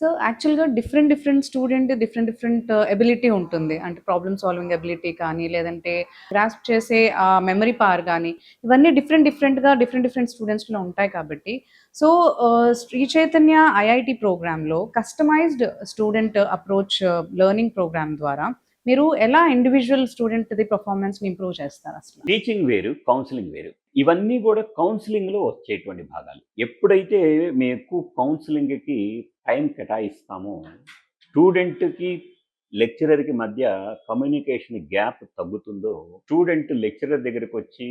So, యాక్చువల్‌గా different student different ability ఉంటుంది. అంటే ప్రాబ్లమ్ సాల్వింగ్ ఎబిలిటీ కానీ, లేదంటే గ్రాస్ప్ చేసే మెమరీ పవర్ గానీ, ఇవన్నీ డిఫరెంట్ స్టూడెంట్స్‌లో ఉంటాయి కాబట్టి, సో, శ్రీ చైతన్య ఐఐటీ ప్రోగ్రామ్‌లో customised student approach learning programme ద్వారా మీరు ఎలా ఇండివిడ్యువల్ స్టూడెంట్‌ది పెర్ఫార్మన్స్‌ని ఇంప్రూవ్ చేస్తారసల? టీచింగ్ వేరు, కౌన్సెలింగ్ వేరు. ఇవన్నీ గూడా కౌన్సెలింగ్‌లో వచ్చేటువంటి భాగాలు. ఎప్పుడైతే మేము ఎక్కువ కౌన్సెలింగ్‌కి టైం కేటాయిస్తామో, స్టూడెంట్‌కి, లెక్చరర్‌కి మధ్య కమ్యూనికేషన్ గ్యాప్ తగ్గుతుందో, స్టూడెంట్ లెక్చరర్ దగ్గరికొచ్చి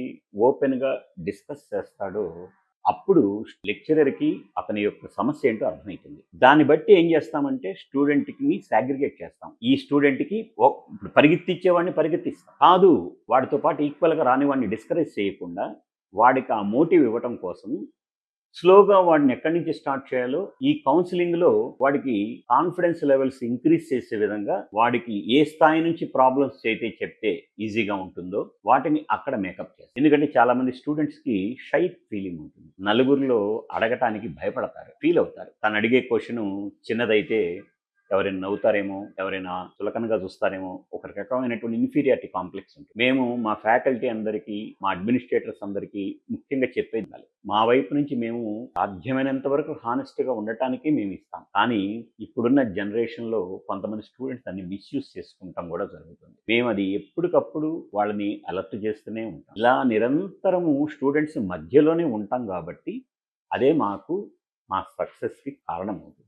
ఓపెన్‌గా డిస్కస్ చేస్తాడో, అప్పుడు లెక్చరర్‌కి అతని యొక్క సమస్య ఏంటో అర్థమైతుంది. దాన్ని బట్టి ఏం చేస్తామంటే స్టూడెంట్‌ని సాగ్రిగేట్ చేస్తాం. ఈ స్టూడెంట్‌కి ఇప్పుడు పరిగెత్తిచ్చేవాడిని పరిగెత్తిస్తాం. కాదు, వాడితో పాటు ఈక్వల్‌గా రానివాడిని డిస్కరేజ్ చేయకుండా, వాడికి ఆ మోటివ్ ఇవ్వటం కోసం స్లోగా వాడిని ఎక్కడి నుంచి స్టార్ట్ చేయాలో ఈ కౌన్సిలింగ్‌లో వాడికి కాన్ఫిడెన్స్ లెవెల్స్ ఇంక్రీజ్ చేసే విధంగా వాడికి ఏ స్థాయి నుంచి ప్రాబ్లమ్స్ అయితే చెప్తే ఈజీగా ఉంటుందో వాటిని అక్కడ మేకప్ చేస్తాం. ఎందుకంటే చాలామంది స్టూడెంట్స్‌కి షై ఫీలింగ్ ఉంటుంది. నలుగురిలో అడగటానికి భయపడతారు, ఫీల్ అవుతారు. తను అడిగే క్వెషన్ చిన్నదైతే ఎవరైనా నవ్వుతారేమో, ఎవరైనా చులకనగా చూస్తారేమో, ఒక రకమైనటువంటి ఇన్ఫీరియారిటీ కాంప్లెక్స్ ఉంటుంది. మేము మా ఫ్యాకల్టీ అందరికీ, మా అడ్మినిస్ట్రేటర్స్ అందరికీ ముఖ్యంగా చెప్పేది ఉండాలి. మా వైపు నుంచి మేము సాధ్యమైనంత వరకు హానెస్ట్‌గా ఉండటానికి మేము ఇస్తాం. కానీ ఇప్పుడున్న జనరేషన్‌లో కొంతమంది స్టూడెంట్స్ దాన్ని మిస్‌యూజ్ చేసుకుంటాం కూడా జరుగుతుంది. మేము అది ఎప్పటికప్పుడు వాళ్ళని అలర్ట్ చేస్తూనే ఉంటాం. ఇలా నిరంతరము స్టూడెంట్స్ మధ్యలోనే ఉంటాం కాబట్టి అదే మా సక్సెస్‌కి కారణమవుతుంది.